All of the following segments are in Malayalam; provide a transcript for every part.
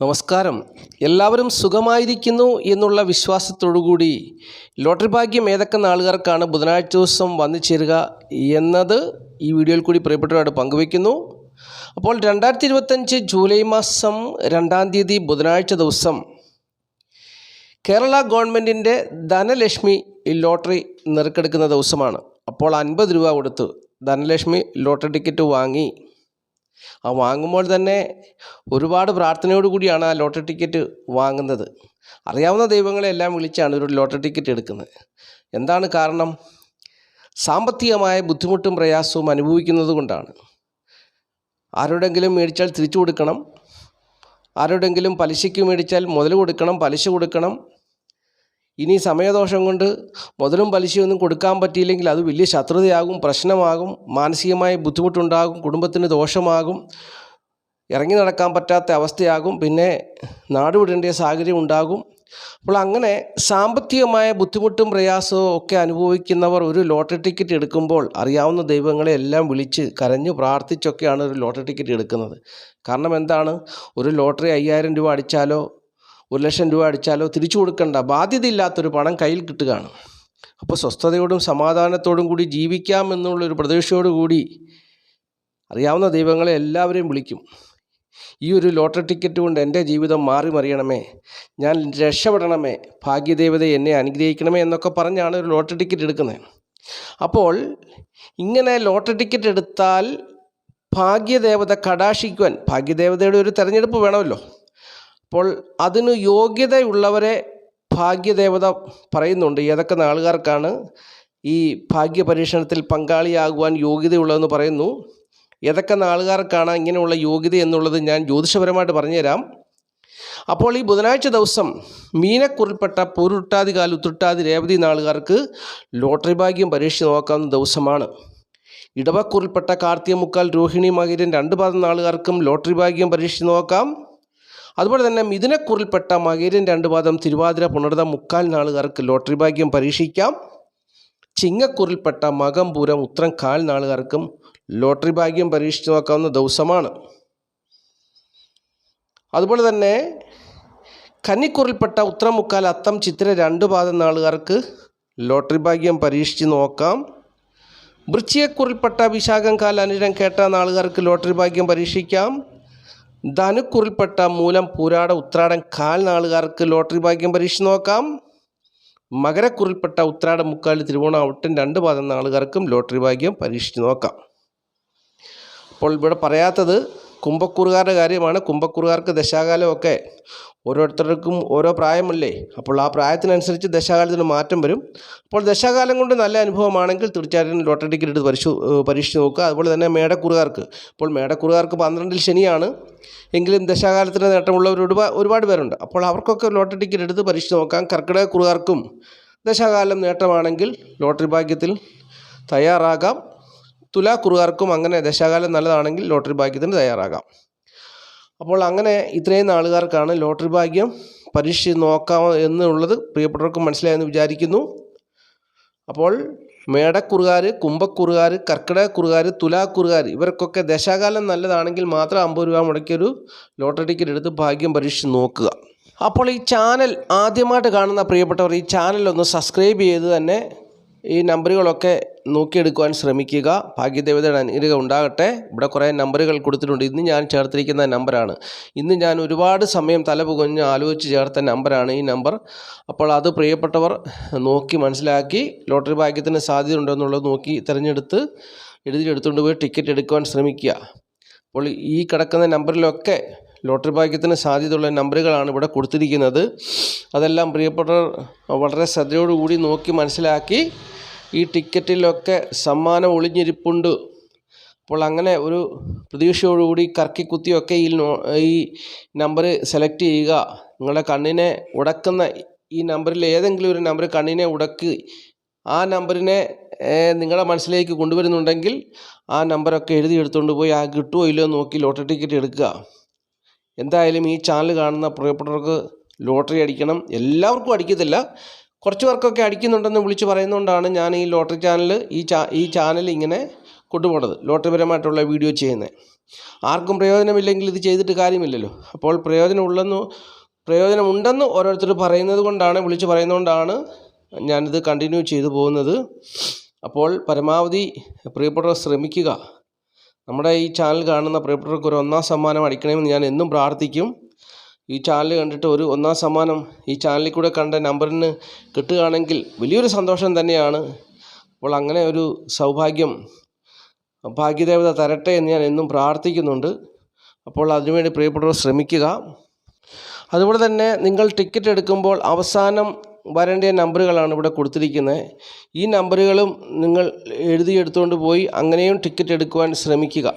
നമസ്കാരം. എല്ലാവരും സുഖമായിരിക്കുന്നു എന്നുള്ള വിശ്വാസത്തോടുകൂടി ലോട്ടറി ഭാഗ്യം ഏതൊക്കെ നാളുകാർക്കാണ് ബുധനാഴ്ച ദിവസം വന്നു ചേരുക എന്നത് ഈ വീഡിയോയിൽ കൂടി പ്രിയപ്പെട്ടവരോട് പങ്കുവയ്ക്കുന്നു. അപ്പോൾ 2025 ജൂലൈ മാസം 2-ാം തീയതി ബുധനാഴ്ച ദിവസം കേരള ഗവൺമെൻറ്റിൻ്റെ ധനലക്ഷ്മി ലോട്ടറി നറുക്കെടുക്കുന്ന ദിവസമാണ്. അപ്പോൾ 50 രൂപ കൊടുത്ത് ധനലക്ഷ്മി ലോട്ടറി ടിക്കറ്റ് വാങ്ങി. ആ വാങ്ങുമ്പോൾ തന്നെ ഒരുപാട് പ്രാർത്ഥനയോട് കൂടിയാണ് ആ ലോട്ടറി ടിക്കറ്റ് വാങ്ങുന്നത്. അറിയാവുന്ന ദൈവങ്ങളെ എല്ലാം വിളിച്ചാണ് ഒരു ലോട്ടറി ടിക്കറ്റ് എടുക്കുന്നത്. എന്താണ് കാരണം? സാമ്പത്തികമായ ബുദ്ധിമുട്ടും പ്രയാസവും അനുഭവിക്കുന്നത് കൊണ്ടാണ്. ആരോടെങ്കിലും മേടിച്ചാൽ തിരിച്ചു കൊടുക്കണം, ആരോടെങ്കിലും പലിശയ്ക്ക് മേടിച്ചാൽ മുതൽ കൊടുക്കണം, പലിശ കൊടുക്കണം. ഇനി സമയദോഷം കൊണ്ട് മുതലും പലിശയൊന്നും കൊടുക്കാൻ പറ്റിയില്ലെങ്കിൽ അത് വലിയ ശത്രുതയാകും, പ്രശ്നമാകും, മാനസികമായ ബുദ്ധിമുട്ടുണ്ടാകും, കുടുംബത്തിന് ദോഷമാകും, ഇറങ്ങി നടക്കാൻ പറ്റാത്ത അവസ്ഥയാകും, പിന്നെ നാടുവിടേണ്ട സാഹചര്യം ഉണ്ടാകും. അപ്പോൾ അങ്ങനെ സാമ്പത്തികമായ ബുദ്ധിമുട്ടും പ്രയാസവും ഒക്കെ അനുഭവിക്കുന്നവർ ഒരു ലോട്ടറി ടിക്കറ്റ് എടുക്കുമ്പോൾ അറിയാവുന്ന ദൈവങ്ങളെ എല്ലാം വിളിച്ച് കരഞ്ഞു പ്രാർത്ഥിച്ചൊക്കെയാണ് ഒരു ലോട്ടറി ടിക്കറ്റ് എടുക്കുന്നത്. കാരണം എന്താണ്? ഒരു ലോട്ടറി 5000 രൂപ അടിച്ചാലോ 1,00,000 രൂപ അടിച്ചാലോ തിരിച്ചു കൊടുക്കേണ്ട ബാധ്യതയില്ലാത്തൊരു പണം കയ്യിൽ കിട്ടുകയാണ്. അപ്പോൾ സ്വസ്ഥതയോടും സമാധാനത്തോടും കൂടി ജീവിക്കാം എന്നുള്ളൊരു പ്രതീക്ഷയോടുകൂടി അറിയാവുന്ന ദൈവങ്ങളെ എല്ലാവരെയും വിളിക്കും. ഈ ഒരു ലോട്ടറി ടിക്കറ്റ് കൊണ്ട് എൻ്റെ ജീവിതം മാറി മറിയണമേ, ഞാൻ രക്ഷപ്പെടണമേ, ഭാഗ്യദേവതയെ എന്നെ അനുഗ്രഹിക്കണമേ എന്നൊക്കെ പറഞ്ഞാണ് ഒരു ലോട്ടറി ടിക്കറ്റ് എടുക്കുന്നത്. അപ്പോൾ ഇങ്ങനെ ലോട്ടറി ടിക്കറ്റ് എടുത്താൽ ഭാഗ്യദേവത കടാക്ഷിക്കുവാൻ, ഭാഗ്യദേവതയുടെ ഒരു തെരഞ്ഞെടുപ്പ് വേണമല്ലോ. അപ്പോൾ അതിന് യോഗ്യതയുള്ളവരെ ഭാഗ്യദേവത പറയുന്നുണ്ട്. ഏതൊക്കെ നാളുകാർക്കാണ് ഈ ഭാഗ്യ പരീക്ഷണത്തിൽ പങ്കാളിയാകുവാൻ യോഗ്യതയുള്ളതെന്ന് പറയുന്നു. ഏതൊക്കെ നാളുകാർക്കാണ് ഇങ്ങനെയുള്ള യോഗ്യത എന്നുള്ളത് ഞാൻ ജ്യോതിഷപരമായിട്ട് പറഞ്ഞുതരാം. അപ്പോൾ ഈ ബുധനാഴ്ച ദിവസം മീനക്കുറിൽപ്പെട്ട പൂരുട്ടാതി കാൽ ഉത്രട്ടാതി രേവതി നാളുകാർക്ക് ലോട്ടറി ഭാഗ്യം പരീക്ഷിച്ച് നോക്കാവുന്ന ദിവസമാണ്. ഇടവക്കുറിൽപ്പെട്ട കാർത്തിക മുക്കാൽ രോഹിണി മകീരൻ 2 പാദം നാളുകാർക്കും ലോട്ടറി ഭാഗ്യം പരീക്ഷിച്ച് നോക്കാം. അതുപോലെ തന്നെ മിഥുനക്കുറിൽപ്പെട്ട മകീരൻ 2 പാദം തിരുവാതിര പുണർത മുക്കാൽ നാളുകാർക്ക് ലോട്ടറി ഭാഗ്യം പരീക്ഷിക്കാം. ചിങ്ങക്കുറിൽപ്പെട്ട മകം പൂരം ഉത്രം കാൽ നാളുകാർക്കും ലോട്ടറി ഭാഗ്യം പരീക്ഷിച്ച് നോക്കാവുന്ന ദിവസമാണ്. അതുപോലെ തന്നെ കന്നിക്കുറിൽപ്പെട്ട ഉത്രം മുക്കാൽ അത്തം ചിത്തിര 2 പാദം നാളുകാർക്ക് ലോട്ടറി ഭാഗ്യം പരീക്ഷിച്ച് നോക്കാം. വൃശ്ചികക്കുറിൽപ്പെട്ട വിശാഖം കാൽ അനിഴം കേട്ട നാളുകാർക്ക് ലോട്ടറി ഭാഗ്യം പരീക്ഷിക്കാം. ധനുക്കുറിൽപ്പെട്ട മൂലം പൂരാട ഉത്രാടം കാൽ നാളുകാർക്ക് ലോട്ടറി ഭാഗ്യം പരീക്ഷിച്ച് നോക്കാം. മകരക്കുറിൽപ്പെട്ട ഉത്രാടം മുക്കാൽ തിരുവോണം ഔട്ടൻ 2 പാദം നാളുകാർക്കും ലോട്ടറി ഭാഗ്യം പരീക്ഷിച്ച് നോക്കാം. അപ്പോൾ ഇവിടെ പറയാത്തത് കുംഭക്കൂറുകാരുടെ കാര്യമാണ്. കുംഭക്കൂറുകാർക്ക് ദശാകാലമൊക്കെ ഓരോരുത്തർക്കും ഓരോ പ്രായമല്ലേ. അപ്പോൾ ആ പ്രായത്തിനനുസരിച്ച് ദശാകാലത്തിന് മാറ്റം വരും. അപ്പോൾ ദശാകാലം കൊണ്ട് നല്ല അനുഭവമാണെങ്കിൽ തീർച്ചയായിട്ടും ലോട്ടറി ടിക്കറ്റ് എടുത്ത് പരീക്ഷിച്ച് നോക്കുക. അതുപോലെ തന്നെ മേടക്കൂറുകാർക്ക്, ഇപ്പോൾ മേടക്കൂറുകാർക്ക് 12-ൽ ശനിയാണ് എങ്കിലും ദശാകാലത്തിന് നേട്ടമുള്ളവർ ഒരുപാട് പേരുണ്ട്. അപ്പോൾ അവർക്കൊക്കെ ലോട്ടറി ടിക്കറ്റ് എടുത്ത് പരീക്ഷിച്ച് നോക്കാം. കർക്കിടകക്കൂറുകാർക്കും ദശാകാലം നേട്ടമാണെങ്കിൽ ലോട്ടറി ഭാഗ്യത്തിൽ തയ്യാറാകാം. തുലാക്കുറുകാർക്കും അങ്ങനെ ദശാകാലം നല്ലതാണെങ്കിൽ ലോട്ടറി ഭാഗ്യത്തിന് തയ്യാറാകാം. അപ്പോൾ അങ്ങനെ ഇത്രയും നാളുകാർക്കാണ് ലോട്ടറി ഭാഗ്യം പരീക്ഷിച്ച് നോക്കാം എന്നുള്ളത് പ്രിയപ്പെട്ടവർക്ക് മനസ്സിലായെന്ന് വിചാരിക്കുന്നു. അപ്പോൾ മേടക്കുറുകാർ, കുംഭക്കുറുകാർ, കർക്കിടകക്കുറുകാർ, തുലാക്കുറുകാർ ഇവർക്കൊക്കെ ദശാകാലം നല്ലതാണെങ്കിൽ മാത്രം 50 രൂപ മുടക്കിയൊരു ലോട്ടറി ടിക്കറ്റ് എടുത്ത് ഭാഗ്യം പരീക്ഷിച്ച് നോക്കുക. അപ്പോൾ ഈ ചാനൽ ആദ്യമായിട്ട് കാണുന്ന പ്രിയപ്പെട്ടവർ ഈ ചാനലൊന്ന് സബ്സ്ക്രൈബ് ചെയ്ത് തന്നെ ഈ നമ്പറുകളൊക്കെ നോക്കിയെടുക്കുവാൻ ശ്രമിക്കുക. ഭാഗ്യദേവതയുടെ അനുഗ്രഹം ഉണ്ടാകട്ടെ. ഇവിടെ കുറേ നമ്പറുകൾ കൊടുത്തിട്ടുണ്ട്. ഇന്ന് ഞാൻ ചേർത്തിരിക്കുന്ന നമ്പറാണ്. ഇന്ന് ഞാൻ ഒരുപാട് സമയം തലപുകഞ്ഞ് ആലോചിച്ച് ചേർത്ത നമ്പറാണ് ഈ നമ്പർ. അപ്പോൾ അത് പ്രിയപ്പെട്ടവർ നോക്കി മനസ്സിലാക്കി ലോട്ടറി ഭാഗ്യത്തിന് സാധ്യത ഉണ്ടോ എന്നുള്ളത് നോക്കി തിരഞ്ഞെടുത്ത് എഴുതിയെടുത്തുകൊണ്ട് പോയി ടിക്കറ്റ് എടുക്കുവാൻ ശ്രമിക്കുക. അപ്പോൾ ഈ കിടക്കുന്ന നമ്പറിലൊക്കെ ലോട്ടറി ഭാഗ്യത്തിന് സാധ്യതയുള്ള നമ്പറുകളാണ് ഇവിടെ കൊടുത്തിരിക്കുന്നത്. അതെല്ലാം പ്രിയപ്പെട്ടവർ വളരെ ശ്രദ്ധയോടുകൂടി നോക്കി മനസ്സിലാക്കി ഈ ടിക്കറ്റിലൊക്കെ സമ്മാനം ഒളിഞ്ഞിരിപ്പുണ്ട്. അപ്പോൾ അങ്ങനെ ഒരു പ്രതീക്ഷയോടുകൂടി കറക്കിക്കുത്തിയൊക്കെ ഈ നമ്പർ സെലക്ട് ചെയ്യുക. നിങ്ങളുടെ കണ്ണിനെ ഉടക്കുന്ന ഈ നമ്പറിൽ ഏതെങ്കിലും ഒരു നമ്പർ കണ്ണിനെ ഉടക്കി ആ നമ്പറിനെ നിങ്ങളുടെ മനസ്സിലേക്ക് കൊണ്ടുവരുന്നുണ്ടെങ്കിൽ ആ നമ്പറൊക്കെ എഴുതിയെടുത്തുകൊണ്ട് പോയി ആ കിട്ടുമോ ഇല്ലയോ നോക്കി ലോട്ടറി ടിക്കറ്റ് എടുക്കുക. എന്തായാലും ഈ ചാനൽ കാണുന്ന പ്രിയപ്പെട്ടവർക്ക് ലോട്ടറി അടിക്കണം. എല്ലാവർക്കും അടിക്കത്തില്ല, കുറച്ച് പേർക്കൊക്കെ അടിക്കുന്നുണ്ടെന്ന് വിളിച്ച് പറയുന്നതുകൊണ്ടാണ് ഞാൻ ഈ ലോട്ടറി ചാനൽ ഈ ചാനൽ ഇങ്ങനെ കൊണ്ടുപോകുന്നത്, ലോട്ടറിപരമായിട്ടുള്ള വീഡിയോ ചെയ്യുന്നത്. ആർക്കും പ്രയോജനമില്ലെങ്കിൽ ഇത് ചെയ്തിട്ട് കാര്യമില്ലല്ലോ. അപ്പോൾ പ്രയോജനമുണ്ടെന്ന് ഓരോരുത്തർ പറയുന്നത് കൊണ്ടാണ്, വിളിച്ച് പറയുന്നതുകൊണ്ടാണ് ഞാനിത് കണ്ടിന്യൂ ചെയ്തു പോകുന്നത്. അപ്പോൾ പരമാവധി പ്രിയപ്പെട്ടവർ ശ്രമിക്കുക. നമ്മുടെ ഈ ചാനൽ കാണുന്ന പ്രിയപ്പെട്ടവർക്ക് ഒരു 1ാം സമ്മാനം അടിക്കണമെന്ന് ഞാൻ എന്നും പ്രാർത്ഥിക്കും. ഈ ചാനൽ കണ്ടിട്ട് ഒരു 1ാം സമ്മാനം ഈ ചാനലിൽ കൂടെ കണ്ട നമ്പറിന് കിട്ടുകയാണെങ്കിൽ വലിയൊരു സന്തോഷം തന്നെയാണ്. അപ്പോൾ അങ്ങനെ ഒരു സൗഭാഗ്യം ഭാഗ്യദേവത തരട്ടെ എന്ന് ഞാൻ എന്നും പ്രാർത്ഥിക്കുന്നുണ്ട്. അപ്പോൾ അതിനുവേണ്ടി പ്രിയപ്പെട്ടവർ ശ്രമിക്കുക. അതുപോലെ തന്നെ നിങ്ങൾ ടിക്കറ്റ് എടുക്കുമ്പോൾ അവസാനം വരേണ്ട നമ്പറുകളാണ് ഇവിടെ കൊടുത്തിരിക്കുന്നത്. ഈ നമ്പറുകളും നിങ്ങൾ എഴുതിയെടുത്തുകൊണ്ട് പോയി അങ്ങനെയും ടിക്കറ്റ് എടുക്കുവാൻ ശ്രമിക്കുക.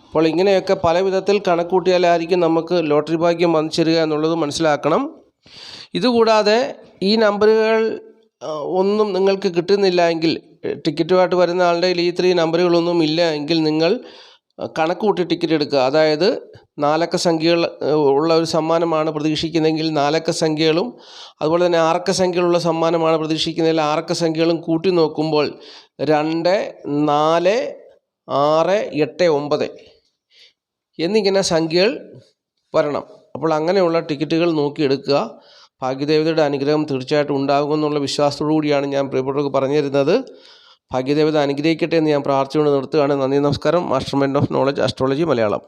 അപ്പോൾ ഇങ്ങനെയൊക്കെ പല വിധത്തിൽ കണക്കൂട്ടിയാലായിരിക്കും നമുക്ക് ലോട്ടറി ഭാഗ്യം വന്നു ചേരുക എന്നുള്ളത് മനസ്സിലാക്കണം. ഇതുകൂടാതെ ഈ നമ്പറുകൾ ഒന്നും നിങ്ങൾക്ക് കിട്ടുന്നില്ല എങ്കിൽ, ടിക്കറ്റുമായിട്ട് വരുന്ന ആളുടെ കയ്യിൽ ഈ 3 നമ്പറുകളൊന്നും ഇല്ല എങ്കിൽ നിങ്ങൾ കണക്ക് കൂട്ടി ടിക്കറ്റ് എടുക്കുക. അതായത് 4 അക്ക സംഖ്യകൾ ഉള്ള ഒരു സമ്മാനമാണ് പ്രതീക്ഷിക്കുന്നതെങ്കിൽ 4 അക്ക സംഖ്യകളും, അതുപോലെ തന്നെ 6 അക്ക സംഖ്യകളുള്ള സമ്മാനമാണ് പ്രതീക്ഷിക്കുന്നതിൽ 6 അക്ക സംഖ്യകളും കൂട്ടി നോക്കുമ്പോൾ 2, 4, 6, 8, 9 എന്നിങ്ങനെ സംഖ്യകൾ വരണം. അപ്പോൾ അങ്ങനെയുള്ള ടിക്കറ്റുകൾ നോക്കിയെടുക്കുക. ഭാഗ്യദേവതയുടെ അനുഗ്രഹം തീർച്ചയായിട്ടും ഉണ്ടാകുമെന്നുള്ള വിശ്വാസത്തോടു കൂടിയാണ് ഞാൻ പ്രിയപ്പെട്ടവർക്ക് പറഞ്ഞു തരുന്നത്. ഭാഗ്യദേവത അനുഗ്രഹിക്കട്ടെ എന്ന് ഞാൻ പ്രാർത്ഥിച്ചുകൊണ്ട് നിർത്തുകയാണ്. നന്ദി, നമസ്കാരം. Master mind of knowledge astrology Malayalam.